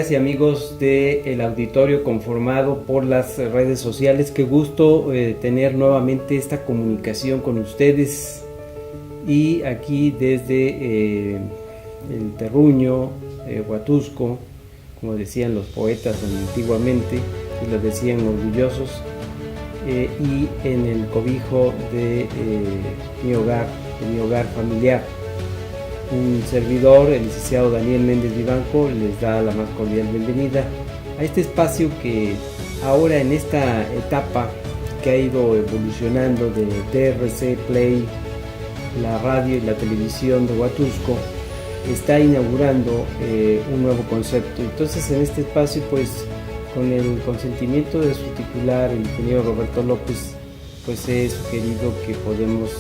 amigas y amigos del auditorio conformado por las redes sociales. Qué gusto tener nuevamente esta comunicación con ustedes, y aquí desde el terruño, Huatusco, como decían los poetas antiguamente, y lo decían orgullosos, y en el cobijo de mi hogar familiar. Un servidor, el licenciado Daniel Méndez Vivanco, les da la más cordial bienvenida a este espacio que ahora, en esta etapa que ha ido evolucionando de TRC Play, la radio y la televisión de Huatusco, está inaugurando un nuevo concepto. Entonces, en este espacio, pues con el consentimiento de su titular, el ingeniero Roberto López, pues he sugerido que podemos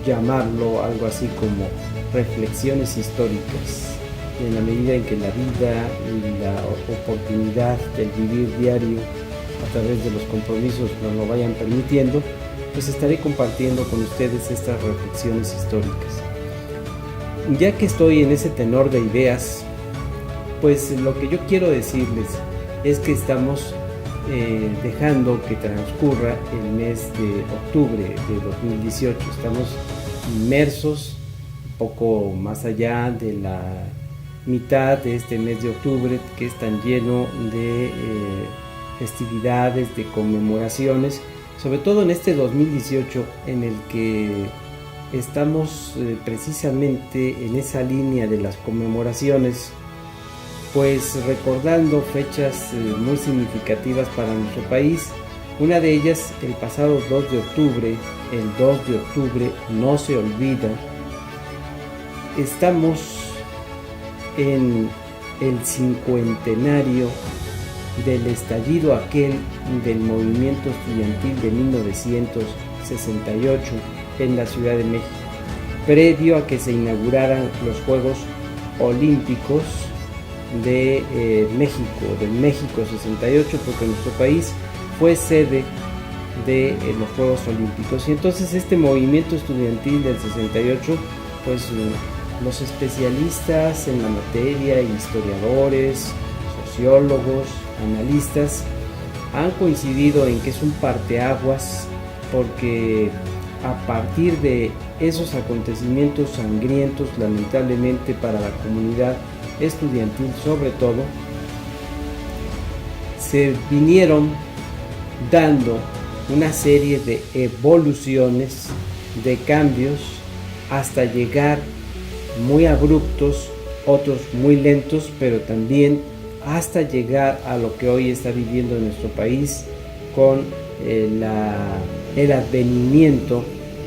llamarlo algo así como reflexiones históricas. En la medida en que la vida y la oportunidad del vivir diario a través de los compromisos nos lo vayan permitiendo, pues estaré compartiendo con ustedes estas reflexiones históricas. Ya que estoy en ese tenor de ideas, pues lo que yo quiero decirles es que estamos dejando que transcurra el mes de octubre de 2018. Estamos inmersos poco más allá de la mitad de este mes de octubre, que es tan lleno de festividades, de conmemoraciones, sobre todo en este 2018, en el que estamos precisamente en esa línea de las conmemoraciones, pues recordando fechas muy significativas para nuestro país. Una de ellas, el pasado 2 de octubre, el 2 de octubre no se olvida. Estamos en el cincuentenario del estallido aquel del movimiento estudiantil de 1968 en la Ciudad de México, previo a que se inauguraran los Juegos Olímpicos de México, del México 68, porque nuestro país fue sede de los Juegos Olímpicos. Y entonces este movimiento estudiantil del 68, pues los especialistas en la materia, historiadores, sociólogos, analistas, han coincidido en que es un parteaguas, porque a partir de esos acontecimientos sangrientos, lamentablemente para la comunidad estudiantil sobre todo, se vinieron dando una serie de evoluciones, de cambios, hasta llegar muy abruptos, otros muy lentos, pero también hasta llegar a lo que hoy está viviendo nuestro país con el advenimiento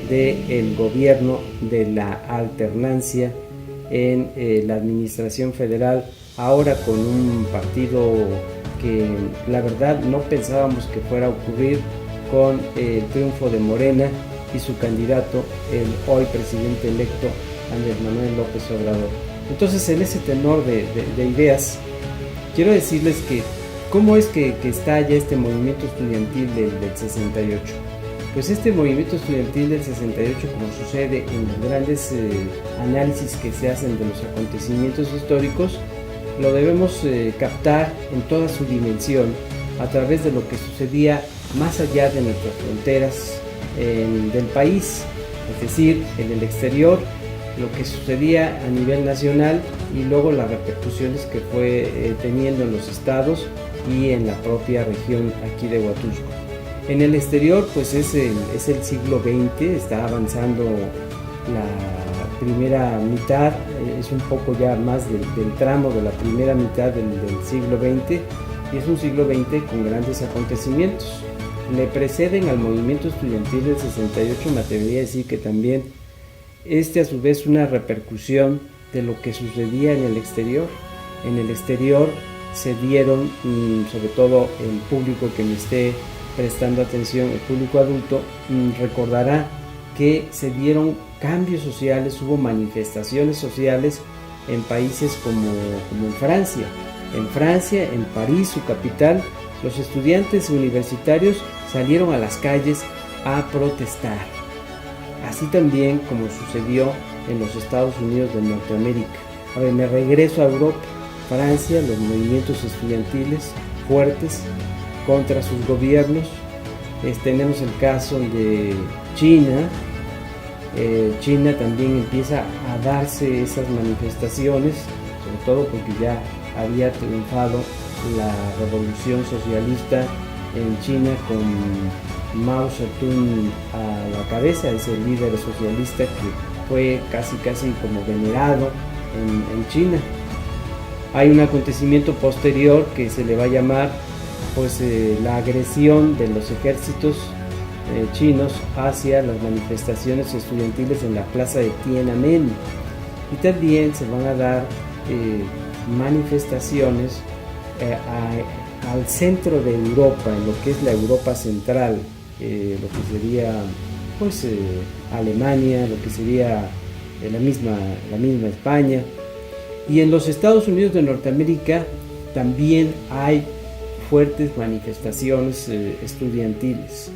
del gobierno de la alternancia en la administración federal, ahora con un partido que la verdad no pensábamos que fuera a ocurrir, con el triunfo de Morena y su candidato, el hoy presidente electo Andrés Manuel López Obrador. Entonces, en ese tenor de ideas, quiero decirles que cómo es que está ya este movimiento estudiantil del 68. Pues este movimiento estudiantil del 68, como sucede en los grandes análisis que se hacen de los acontecimientos históricos, lo debemos captar en toda su dimensión a través de lo que sucedía más allá de nuestras fronteras del país, es decir, en el exterior, lo que sucedía a nivel nacional y luego las repercusiones que fue teniendo en los estados y en la propia región aquí de Huatusco. En el exterior, pues es el siglo XX, está avanzando la primera mitad, es un poco ya más del tramo de la primera mitad del siglo XX, y es un siglo XX con grandes acontecimientos. Le preceden al movimiento estudiantil del 68, me atrevería a decir que también a su vez una repercusión de lo que sucedía en el exterior. En el exterior se dieron, sobre todo el público que me esté prestando atención, el público adulto, recordará que se dieron cambios sociales, hubo manifestaciones sociales en países como en Francia. En Francia, en París, su capital, los estudiantes universitarios salieron a las calles a protestar. Así también como sucedió en los Estados Unidos de Norteamérica. A ver, me regreso a Europa. Francia, los movimientos estudiantiles fuertes contra sus gobiernos. Tenemos el caso de China. China también empieza a darse esas manifestaciones, sobre todo porque ya había triunfado la revolución socialista en China con Mao Zedong a la cabeza, ese líder socialista que fue casi como venerado en China. Hay un acontecimiento posterior que se le va a llamar la agresión de los ejércitos chinos hacia las manifestaciones estudiantiles en la plaza de Tiananmen, y también se van a dar manifestaciones al centro de Europa, en lo que es la Europa central, lo que sería Alemania, lo que sería la misma España, y en los Estados Unidos de Norteamérica también hay fuertes manifestaciones estudiantiles.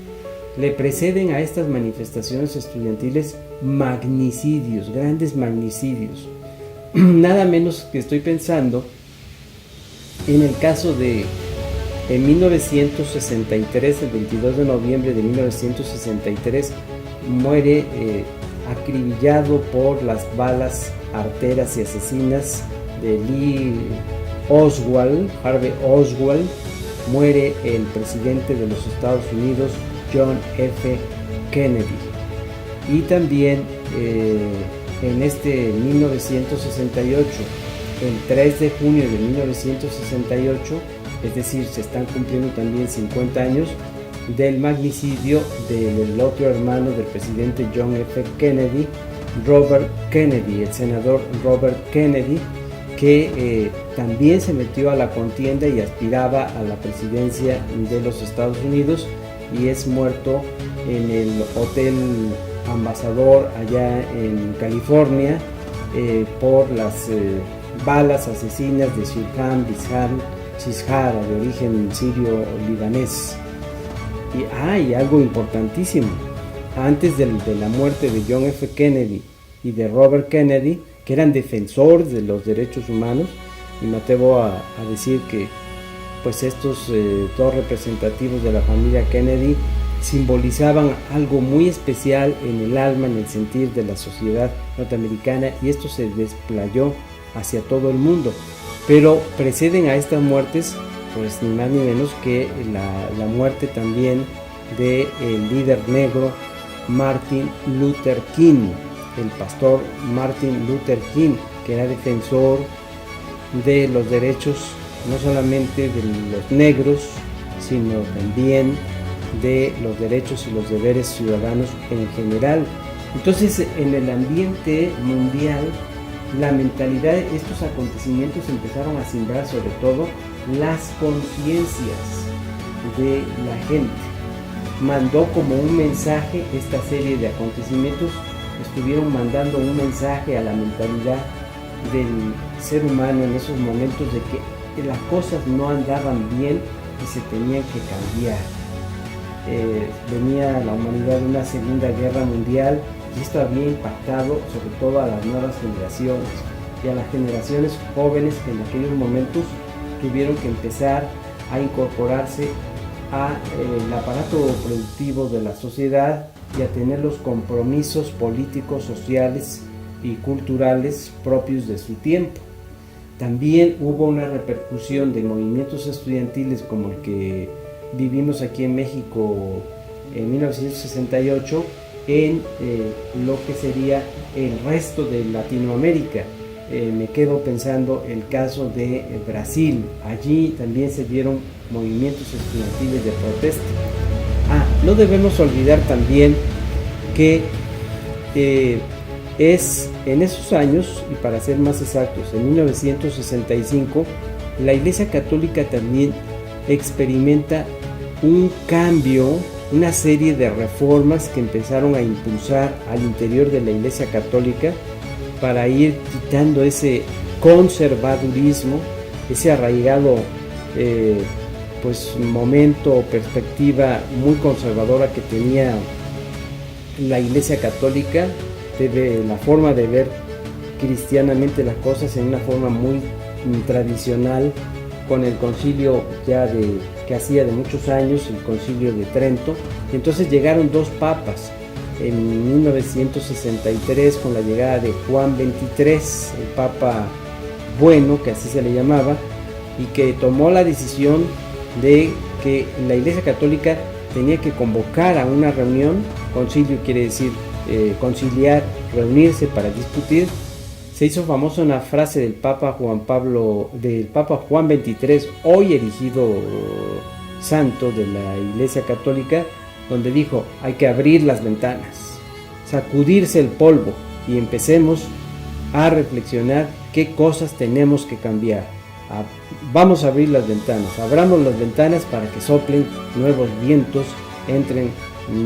Le preceden a estas manifestaciones estudiantiles magnicidios, grandes magnicidios. Nada menos que estoy pensando en el caso de en 1963, el 22 de noviembre de 1963, muere acribillado por las balas arteras y asesinas de Harvey Oswald, muere el presidente de los Estados Unidos, John F. Kennedy. Y también en 1968, el 3 de junio de 1968, es decir, se están cumpliendo también 50 años del magnicidio del otro hermano del presidente John F. Kennedy, Robert Kennedy, el senador Robert Kennedy, que también se metió a la contienda y aspiraba a la presidencia de los Estados Unidos, y es muerto en el Hotel Ambassador allá en California por las balas asesinas de Shirhan Shishara, de origen sirio-libanés. Y algo importantísimo, antes de la muerte de John F. Kennedy y de Robert Kennedy, que eran defensores de los derechos humanos, y me atrevo a decir que estos dos representativos de la familia Kennedy simbolizaban algo muy especial en el alma, en el sentir de la sociedad norteamericana, y esto se desplayó hacia todo el mundo. Pero preceden a estas muertes ni más ni menos que la muerte también del líder negro Martin Luther King, el pastor Martin Luther King, que era defensor de los derechos no solamente de los negros, sino también de los derechos y los deberes ciudadanos en general. Entonces, en el ambiente mundial, la mentalidad de estos acontecimientos empezaron a simbrar sobre todo las conciencias de la gente. Mandó como un mensaje esta serie de acontecimientos, estuvieron mandando un mensaje a la mentalidad del ser humano en esos momentos de que las cosas no andaban bien y se tenían que cambiar. Venía la humanidad de una segunda guerra mundial, y esto había impactado sobre todo a las nuevas generaciones y a las generaciones jóvenes que en aquellos momentos tuvieron que empezar a incorporarse al aparato productivo de la sociedad y a tener los compromisos políticos, sociales y culturales propios de su tiempo. También hubo una repercusión de movimientos estudiantiles como el que vivimos aquí en México en 1968 en lo que sería el resto de Latinoamérica. Me quedo pensando el caso de Brasil. Allí también se dieron movimientos estudiantiles de protesta. No debemos olvidar también que es en esos años, y para ser más exactos, en 1965, la Iglesia Católica también experimenta un cambio, una serie de reformas que empezaron a impulsar al interior de la Iglesia Católica para ir quitando ese conservadurismo, ese arraigado momento o perspectiva muy conservadora que tenía la Iglesia Católica, de la forma de ver cristianamente las cosas en una forma muy tradicional con el concilio que hacía de muchos años, el concilio de Trento. Entonces llegaron dos papas en 1963 con la llegada de Juan XXIII, el Papa Bueno, que así se le llamaba, y que tomó la decisión de que la Iglesia Católica tenía que convocar a una reunión. Concilio quiere decir conciliar, reunirse para discutir. Se hizo famosa una frase del Papa Juan XXIII, hoy erigido santo de la Iglesia Católica, donde dijo: hay que abrir las ventanas, sacudirse el polvo y empecemos a reflexionar qué cosas tenemos que cambiar. Vamos a abrir las ventanas, abramos las ventanas para que soplen nuevos vientos, entren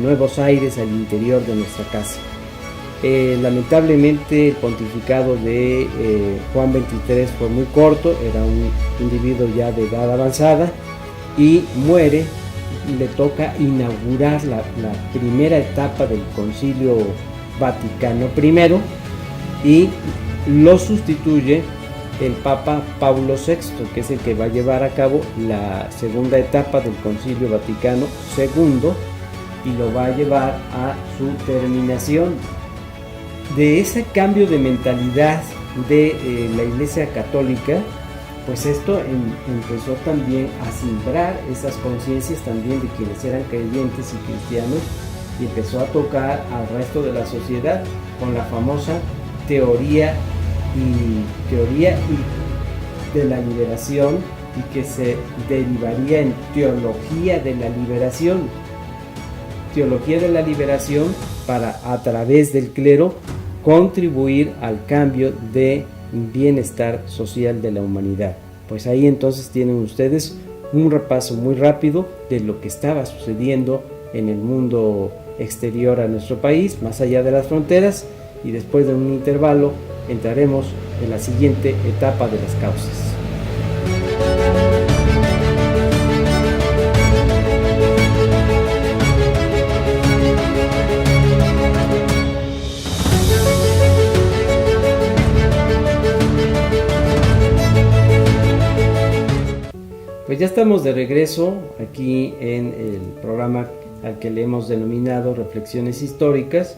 nuevos aires al interior de nuestra casa. Lamentablemente el pontificado de Juan XXIII fue muy corto, era un individuo ya de edad avanzada y muere. Le toca inaugurar la primera etapa del Concilio Vaticano I y lo sustituye el Papa Paulo VI, que es el que va a llevar a cabo la segunda etapa del Concilio Vaticano II y lo va a llevar a su terminación. De ese cambio de mentalidad de la Iglesia Católica, pues esto empezó también a simbrar esas conciencias también de quienes eran creyentes y cristianos, y empezó a tocar al resto de la sociedad con la famosa teoría de la liberación, y que se derivaría en teología de la liberación. Teología de la liberación para, a través del clero, contribuir al cambio de bienestar social de la humanidad. Pues ahí entonces tienen ustedes un repaso muy rápido de lo que estaba sucediendo en el mundo exterior a nuestro país, más allá de las fronteras, y después de un intervalo entraremos en la siguiente etapa de las causas. Pues ya estamos de regreso aquí en el programa al que le hemos denominado Reflexiones Históricas,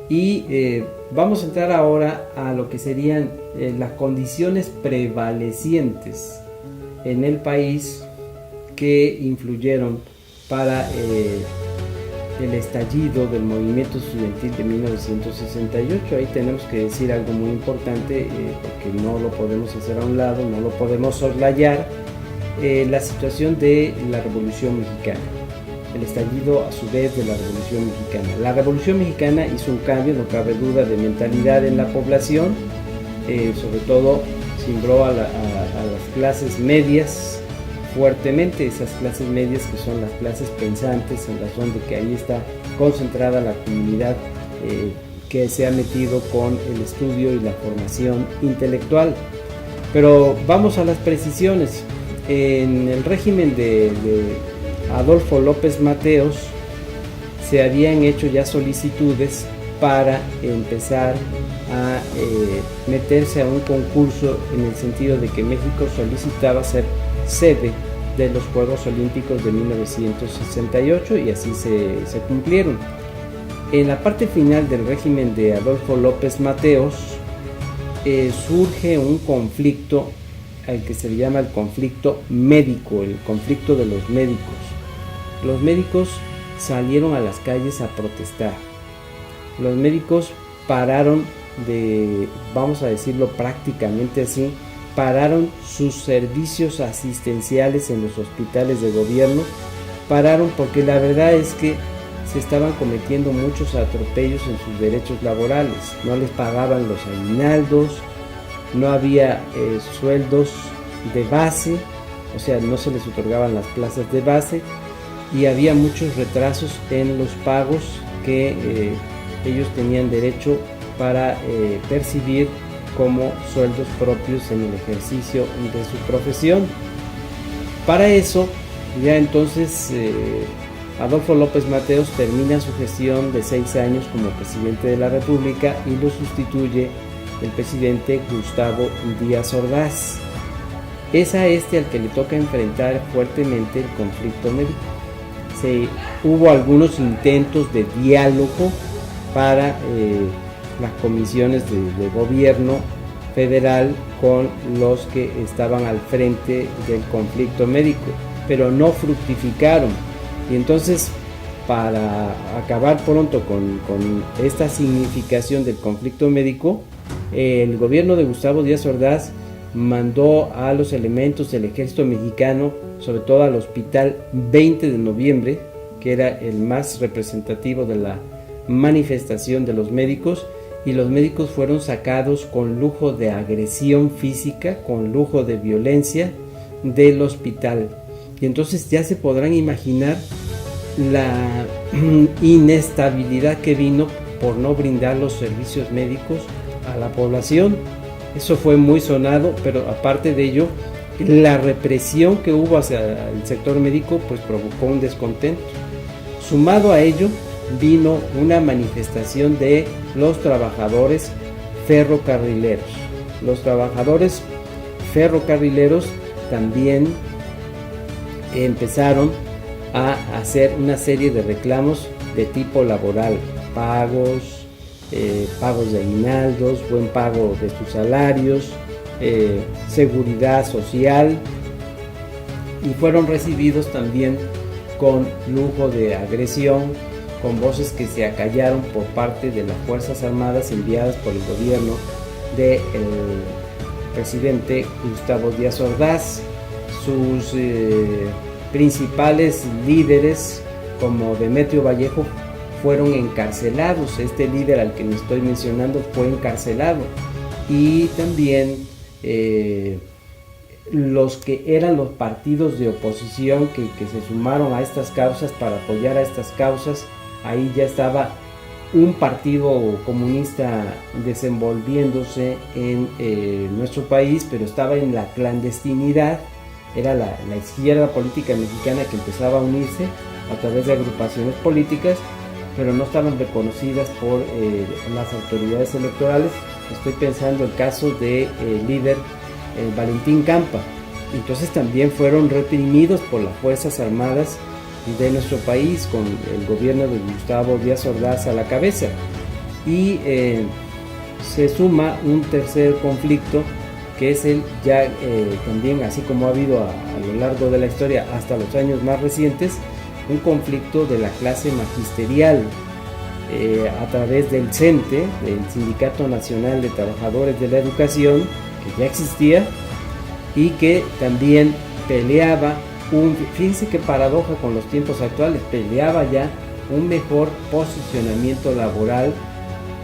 y vamos a entrar ahora a lo que serían las condiciones prevalecientes en el país que influyeron para el estallido del movimiento estudiantil de 1968. Ahí tenemos que decir algo muy importante, porque no lo podemos hacer a un lado, no lo podemos soslayar. La situación de la Revolución Mexicana, el estallido a su vez de la Revolución Mexicana. La Revolución Mexicana hizo un cambio, no cabe duda, de mentalidad en la población, sobre todo cimbró a las clases medias fuertemente, esas clases medias que son las clases pensantes, en razón de que ahí está concentrada la comunidad que se ha metido con el estudio y la formación intelectual. Pero vamos a las precisiones. En el régimen de Adolfo López Mateos se habían hecho ya solicitudes para empezar a meterse a un concurso, en el sentido de que México solicitaba ser sede de los Juegos Olímpicos de 1968, y así se cumplieron. En la parte final del régimen de Adolfo López Mateos surge un conflicto al que se le llama el conflicto médico, el conflicto de los médicos. Los médicos salieron a las calles a protestar. Los médicos pararon vamos a decirlo prácticamente así, pararon sus servicios asistenciales en los hospitales de gobierno, pararon porque la verdad es que se estaban cometiendo muchos atropellos en sus derechos laborales. No les pagaban los aguinaldos, no había sueldos de base, o sea, no se les otorgaban las plazas de base, y había muchos retrasos en los pagos que ellos tenían derecho para percibir como sueldos propios en el ejercicio de su profesión. Para eso, ya entonces Adolfo López Mateos termina su gestión de 6 años como presidente de la República y lo sustituye el presidente Gustavo Díaz Ordaz. es a este al que le toca enfrentar fuertemente el conflicto médico. Hubo algunos intentos de diálogo para las comisiones de gobierno federal con los que estaban al frente del conflicto médico, pero no fructificaron. Y entonces, para acabar pronto con esta significación del conflicto médico, el gobierno de Gustavo Díaz Ordaz mandó a los elementos del ejército mexicano, sobre todo al hospital 20 de noviembre, que era el más representativo de la manifestación de los médicos, y los médicos fueron sacados con lujo de agresión física, con lujo de violencia del hospital. Y entonces ya se podrán imaginar la inestabilidad que vino por no brindar los servicios médicos a la población. Eso fue muy sonado, pero aparte de ello, la represión que hubo hacia el sector médico pues provocó un descontento. Sumado a ello, vino una manifestación de los trabajadores ferrocarrileros. Los trabajadores ferrocarrileros también empezaron a hacer una serie de reclamos de tipo laboral, pagos de aguinaldos, buen pago de sus salarios, seguridad social, y fueron recibidos también con lujo de agresión, con voces que se acallaron por parte de las Fuerzas Armadas enviadas por el gobierno del presidente Gustavo Díaz Ordaz. Sus principales líderes, como Demetrio Vallejo, fueron encarcelados. Este líder al que me estoy mencionando fue encarcelado, y también los que eran los partidos de oposición que se sumaron a estas causas para apoyar a estas causas. Ahí ya estaba un partido comunista desenvolviéndose en nuestro país, pero estaba en la clandestinidad. Era la izquierda política mexicana que empezaba a unirse a través de agrupaciones políticas, pero no estaban reconocidas por las autoridades electorales. Estoy pensando el caso del líder Valentín Campa. Entonces también fueron reprimidos por las Fuerzas Armadas de nuestro país, con el gobierno de Gustavo Díaz Ordaz a la cabeza. Y se suma un tercer conflicto, que es el ya también, así como ha habido a lo largo de la historia hasta los años más recientes, un conflicto de la clase magisterial a través del CENTE, el Sindicato Nacional de Trabajadores de la Educación, que ya existía y que también peleaba fíjense qué paradoja con los tiempos actuales, peleaba ya un mejor posicionamiento laboral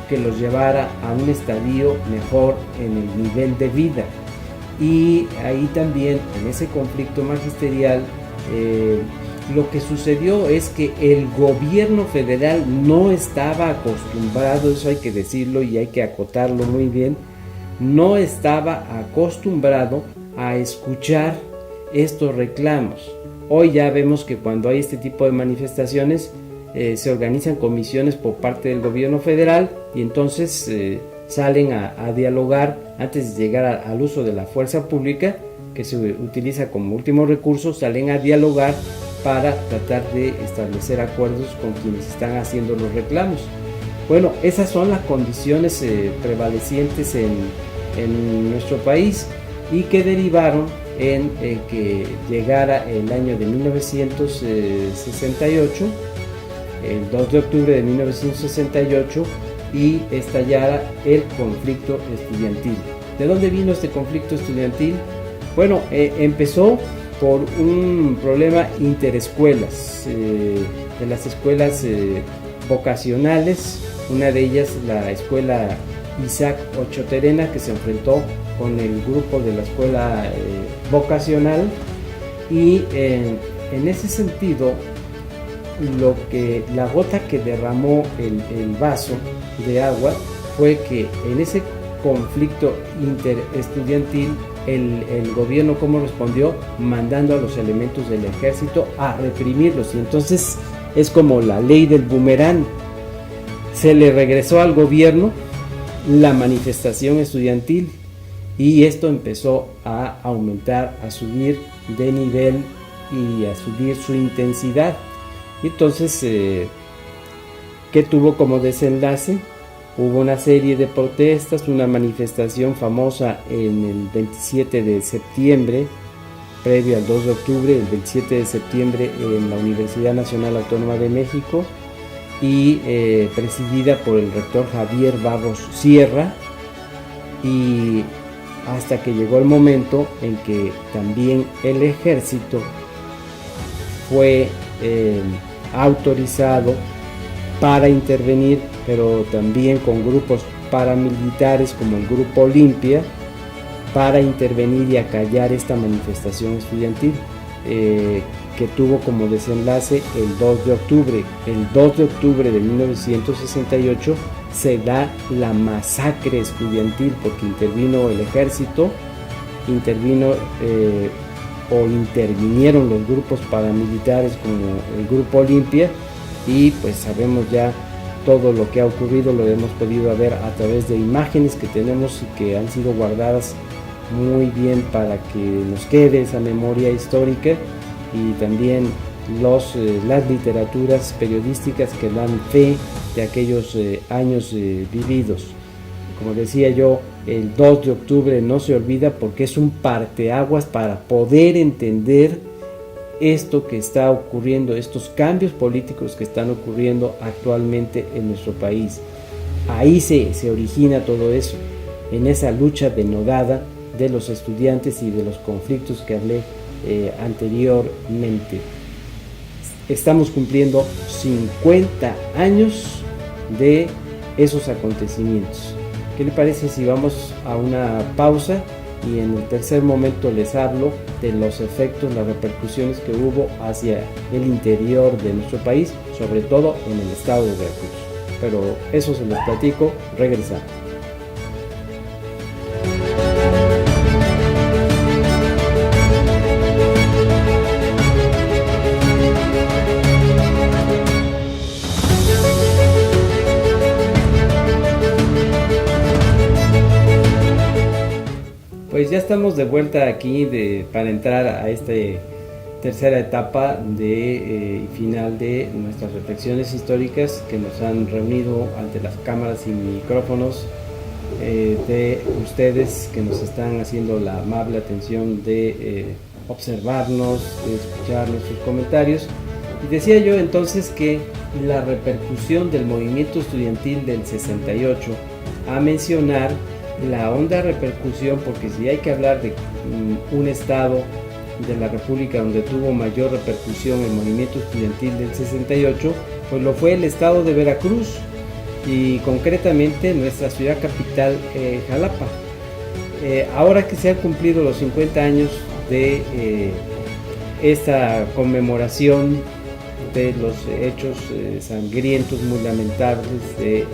que los llevara a un estadio mejor en el nivel de vida. Y ahí también, en ese conflicto magisterial, lo que sucedió es que el gobierno federal no estaba acostumbrado, eso hay que decirlo y hay que acotarlo muy bien, no estaba acostumbrado a escuchar estos reclamos. Hoy ya vemos que cuando hay este tipo de manifestaciones se organizan comisiones por parte del gobierno federal, y entonces salen a dialogar antes de llegar al uso de la fuerza pública, que se utiliza como último recurso. Salen a dialogar para tratar de establecer acuerdos con quienes están haciendo los reclamos. Bueno, esas son las condiciones prevalecientes en nuestro país, y que derivaron en que llegara el año de 1968, el 2 de octubre de 1968, y estallara el conflicto estudiantil. ¿De dónde vino este conflicto estudiantil? Bueno, empezó por un problema interescuelas, de las escuelas vocacionales, una de ellas la escuela Isaac Ochoterena, que se enfrentó con el grupo de la escuela vocacional, y en ese sentido la gota que derramó el vaso de agua fue que en ese conflicto interestudiantil el gobierno, ¿cómo respondió? Mandando a los elementos del ejército a reprimirlos. Y entonces es como la ley del boomerang, se le regresó al gobierno la manifestación estudiantil, y esto empezó a aumentar, a subir de nivel y a subir su intensidad. Entonces, ¿qué tuvo como desenlace? Hubo una serie de protestas, una manifestación famosa en el 27 de septiembre, previo al 2 de octubre, el 27 de septiembre en la Universidad Nacional Autónoma de México, y presidida por el rector Javier Barros Sierra, y hasta que llegó el momento en que también el ejército fue autorizado para intervenir, pero también con grupos paramilitares como el Grupo Olimpia, para intervenir y acallar esta manifestación estudiantil, que tuvo como desenlace el 2 de octubre. El 2 de octubre de 1968 se da la masacre estudiantil, porque intervino el ejército, intervinieron los grupos paramilitares como el Grupo Olimpia, y pues sabemos ya todo lo que ha ocurrido, lo hemos podido ver a través de imágenes que tenemos y que han sido guardadas muy bien para que nos quede esa memoria histórica, y también las literaturas periodísticas que dan fe de aquellos años vividos. Como decía yo, el 2 de octubre no se olvida porque es un parteaguas para poder entender esto que está ocurriendo, estos cambios políticos que están ocurriendo actualmente en nuestro país. Ahí se origina todo eso, en esa lucha denodada de los estudiantes y de los conflictos que hablé anteriormente. Estamos cumpliendo 50 años de esos acontecimientos. ¿Qué le parece si vamos a una pausa y en el tercer momento les hablo de los efectos, las repercusiones que hubo hacia el interior de nuestro país, sobre todo en el estado de Veracruz? Pero eso se los platico regresando. Pues ya estamos de vuelta aquí para entrar a esta tercera etapa y final de nuestras reflexiones históricas que nos han reunido ante las cámaras y micrófonos de ustedes que nos están haciendo la amable atención de observarnos, de escuchar nuestros comentarios. Y decía yo entonces que la repercusión del movimiento estudiantil del 68, a mencionar la honda repercusión, porque si hay que hablar de un estado de la República donde tuvo mayor repercusión el movimiento estudiantil del 68, pues lo fue el estado de Veracruz, y concretamente nuestra ciudad capital, Jalapa. Ahora que se han cumplido los 50 años de esta conmemoración de los hechos sangrientos, muy lamentables de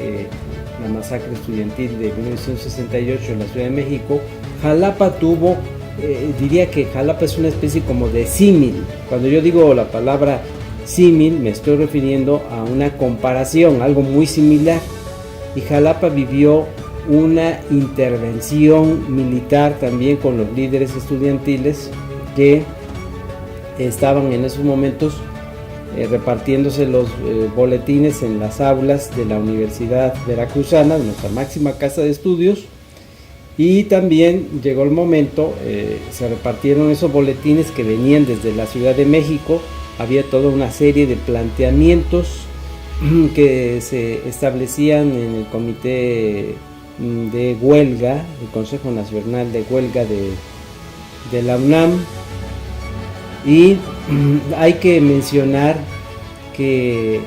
la masacre estudiantil de 1968 en la Ciudad de México, Jalapa tuvo, diría que Jalapa es una especie como de símil. Cuando yo digo la palabra símil me estoy refiriendo a una comparación, algo muy similar. Y Jalapa vivió una intervención militar también con los líderes estudiantiles que estaban en esos momentos repartiéndose los boletines en las aulas de la Universidad Veracruzana, de nuestra máxima casa de estudios. Y también llegó el momento, se repartieron esos boletines que venían desde la Ciudad de México. Había toda una serie de planteamientos que se establecían en el comité de huelga, el Consejo Nacional de Huelga de la UNAM. Y hay que mencionar que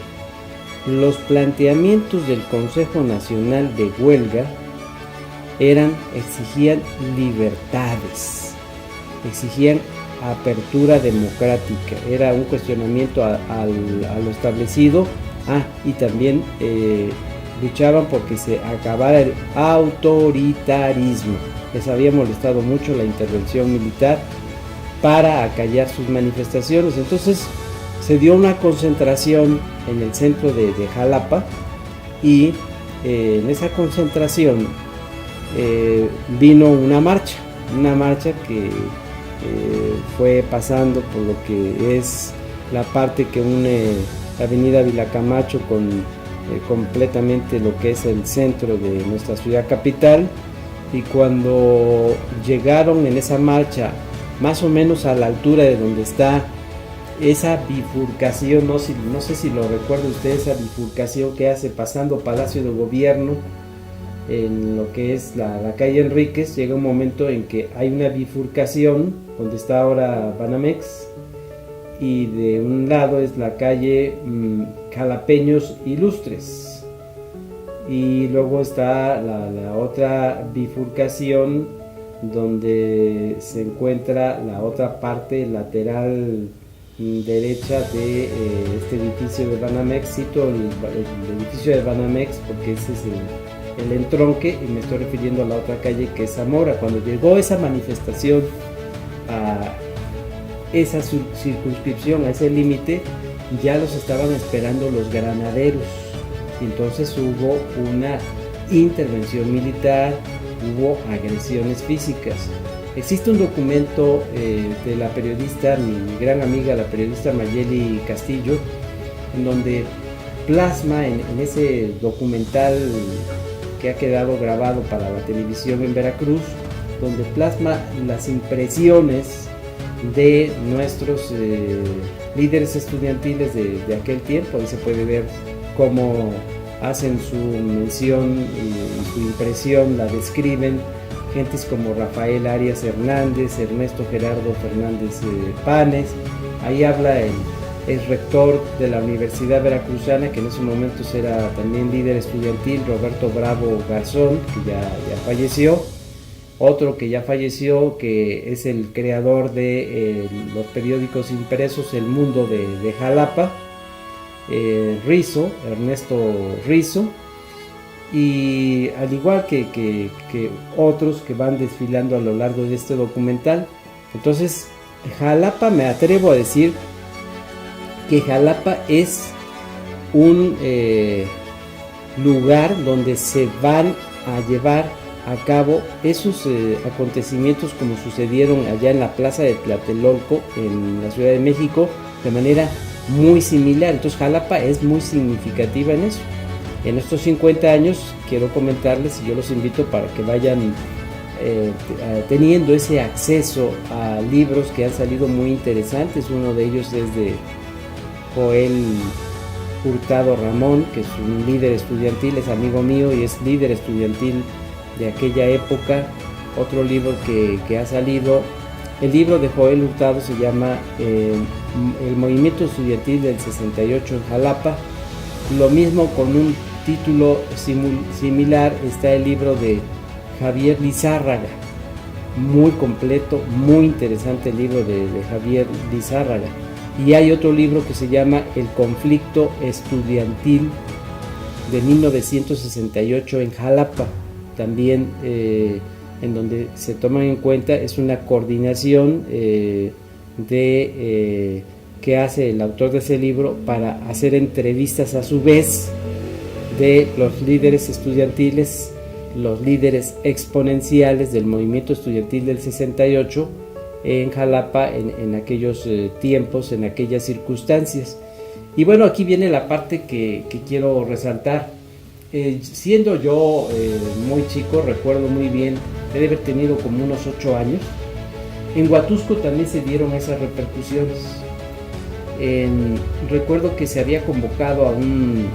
los planteamientos del Consejo Nacional de Huelga exigían libertades, exigían apertura democrática, era un cuestionamiento a lo establecido, y también luchaban porque se acabara el autoritarismo. Les había molestado mucho la intervención militar para acallar sus manifestaciones. Entonces se dio una concentración en el centro de Jalapa, y en esa concentración vino una marcha que fue pasando por lo que es la parte que une la avenida Vilacamacho con completamente lo que es el centro de nuestra ciudad capital. Y cuando llegaron en esa marcha más o menos a la altura de donde está esa bifurcación, no sé si lo recuerda usted, esa bifurcación que hace pasando Palacio de Gobierno en lo que es la calle Enríquez, llega un momento en que hay una bifurcación donde está ahora Banamex, y de un lado es la calle Jalapeños Ilustres, y luego está la otra bifurcación donde se encuentra la otra parte lateral derecha de este edificio de Banamex. Cito el edificio de Banamex porque ese es el entronque, y me estoy refiriendo a la otra calle que es Zamora. Cuando llegó esa manifestación a esa circunscripción, a ese límite, ya los estaban esperando los granaderos, y entonces hubo una intervención militar, hubo agresiones físicas. Existe un documento de la periodista, mi gran amiga, la periodista Mayeli Castillo, en donde plasma en ese documental que ha quedado grabado para la televisión en Veracruz, donde plasma las impresiones de nuestros líderes estudiantiles de aquel tiempo. Ahí se puede ver cómo hacen su mención y su impresión, la describen gentes como Rafael Arias Hernández, Ernesto Gerardo Fernández Panes. Ahí habla el rector de la Universidad Veracruzana, que en esos momentos era también líder estudiantil, Roberto Bravo Garzón, que ya falleció. Otro que ya falleció, que es el creador de los periódicos impresos El Mundo de Jalapa, Ernesto Rizzo, y al igual que otros que van desfilando a lo largo de este documental. Entonces, Jalapa, me atrevo a decir que Jalapa es un lugar donde se van a llevar a cabo esos acontecimientos como sucedieron allá en la plaza de Tlatelolco en la Ciudad de México, de manera muy similar. Entonces Jalapa es muy significativa en eso. En estos 50 años quiero comentarles, y yo los invito para que vayan teniendo ese acceso a libros que han salido muy interesantes. Uno de ellos es de Joel Hurtado Ramón, que es un líder estudiantil, es amigo mío y es líder estudiantil de aquella época. Otro libro que ha salido, el libro de Joel Hurtado, se llama El Movimiento Estudiantil del 68 en Jalapa. Lo mismo, con un título similar, está el libro de Javier Lizárraga, muy completo, muy interesante el libro de Javier Lizárraga. Y hay otro libro que se llama El Conflicto Estudiantil de 1968 en Jalapa, también en donde se toman en cuenta, es una coordinación que hace el autor de ese libro para hacer entrevistas a su vez de los líderes estudiantiles, los líderes exponenciales del movimiento estudiantil del 68 en Jalapa en aquellos tiempos, en aquellas circunstancias. Y bueno, aquí viene la parte que quiero resaltar. Siendo yo muy chico, recuerdo muy bien, debe haber tenido como unos 8 años, en Huatusco también se dieron esas repercusiones. Recuerdo que se había convocado a un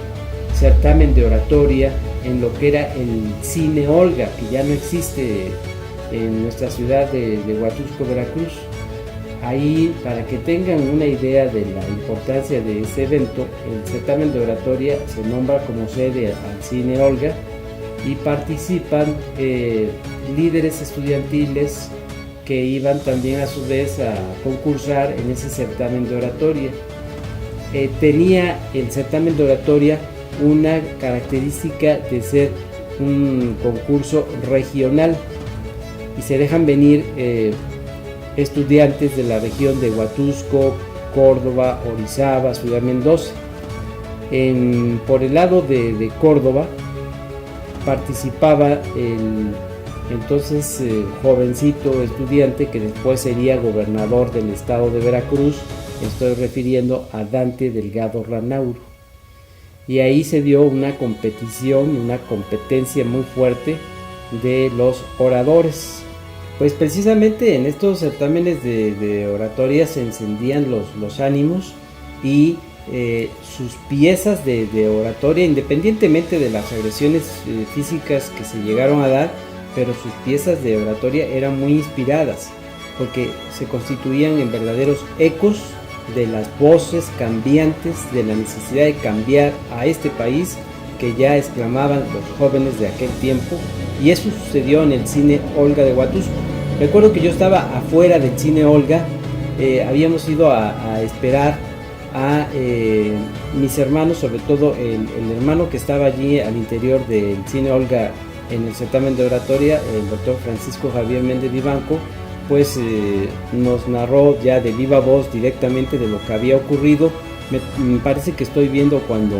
certamen de oratoria en lo que era el Cine Olga, que ya no existe en nuestra ciudad de Huatusco, Veracruz. Ahí, para que tengan una idea de la importancia de ese evento, el certamen de oratoria se nombra como sede al Cine Olga, y participan líderes estudiantiles que iban también a su vez a concursar en ese certamen de oratoria. Tenía el certamen de oratoria una característica de ser un concurso regional, y se dejan venir estudiantes de la región de Huatusco, Córdoba, Orizaba, Ciudad Mendoza. Por el lado de Córdoba participaba entonces jovencito estudiante que después sería gobernador del estado de Veracruz. Estoy refiriendo a Dante Delgado Ranauro. Y ahí se dio una competición, una competencia muy fuerte de los oradores. Pues precisamente en estos certámenes de oratoria se encendían los ánimos y sus piezas de oratoria, independientemente de las agresiones físicas que se llegaron a dar, pero sus piezas de oratoria eran muy inspiradas, porque se constituían en verdaderos ecos de las voces cambiantes, de la necesidad de cambiar a este país que ya exclamaban los jóvenes de aquel tiempo. Y eso sucedió en el cine Olga de Huatusco. Recuerdo que yo estaba afuera del cine Olga, habíamos ido a esperar a mis hermanos, sobre todo el hermano que estaba allí al interior del cine Olga en el certamen de oratoria, el doctor Francisco Javier Méndez Vivanco, pues nos narró ya de viva voz directamente de lo que había ocurrido. Me parece que estoy viendo cuando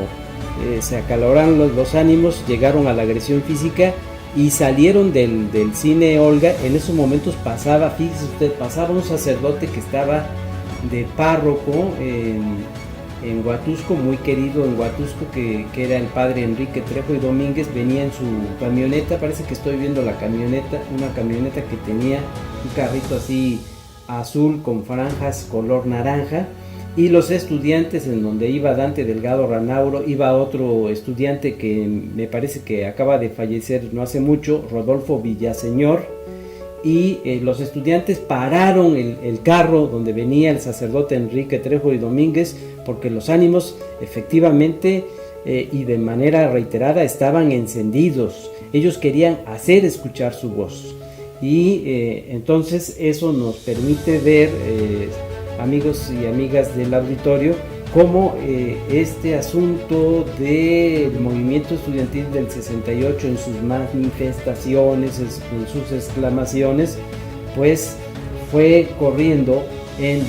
se acaloraron los ánimos, llegaron a la agresión física y salieron del cine Olga. En esos momentos pasaba, fíjese usted, pasaba un sacerdote que estaba de párroco en Huatusco, muy querido en Huatusco, que era el padre Enrique Trejo y Domínguez. Venía en su camioneta, parece que estoy viendo la camioneta, una camioneta que tenía un carrito así azul con franjas color naranja, y los estudiantes, en donde iba Dante Delgado Ranauro, iba otro estudiante que me parece que acaba de fallecer no hace mucho, Rodolfo Villaseñor, y los estudiantes pararon el carro donde venía el sacerdote Enrique Trejo y Domínguez, porque los ánimos efectivamente y de manera reiterada estaban encendidos. Ellos querían hacer escuchar su voz, y entonces eso nos permite ver, amigos y amigas del auditorio, cómo este asunto del movimiento estudiantil del 68, en sus manifestaciones, en sus exclamaciones, pues fue corriendo en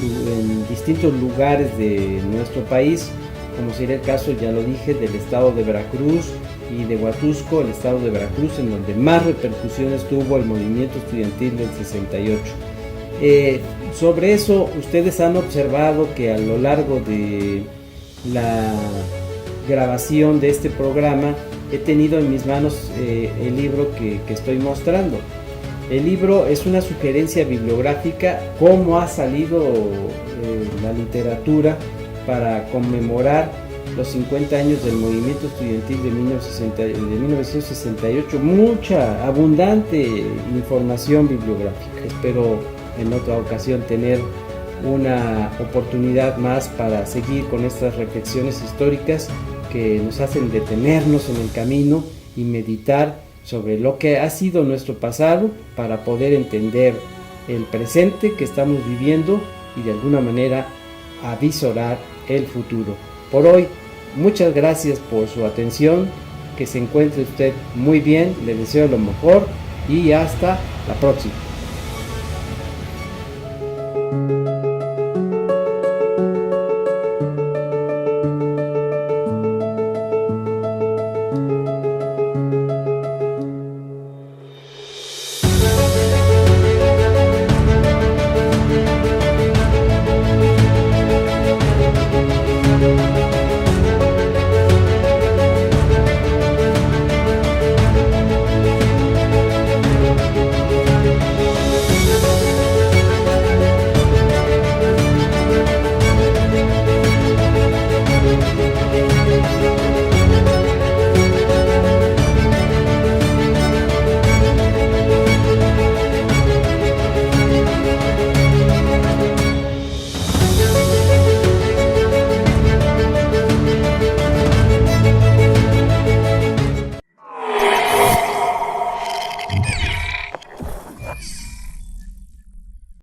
distintos lugares de nuestro país, como sería el caso, ya lo dije, del estado de Veracruz y de Huatusco, el estado de Veracruz, en donde más repercusiones tuvo el movimiento estudiantil del 68. Sobre eso, ustedes han observado que a lo largo de la grabación de este programa he tenido en mis manos el libro que estoy mostrando. El libro es una sugerencia bibliográfica, cómo ha salido la literatura para conmemorar los 50 años del movimiento estudiantil de 1968. Mucha, abundante información bibliográfica. Espero en otra ocasión tener una oportunidad más para seguir con estas reflexiones históricas que nos hacen detenernos en el camino y meditar sobre lo que ha sido nuestro pasado, para poder entender el presente que estamos viviendo y de alguna manera avisorar el futuro. Por hoy, muchas gracias por su atención, que se encuentre usted muy bien, le deseo lo mejor y hasta la próxima.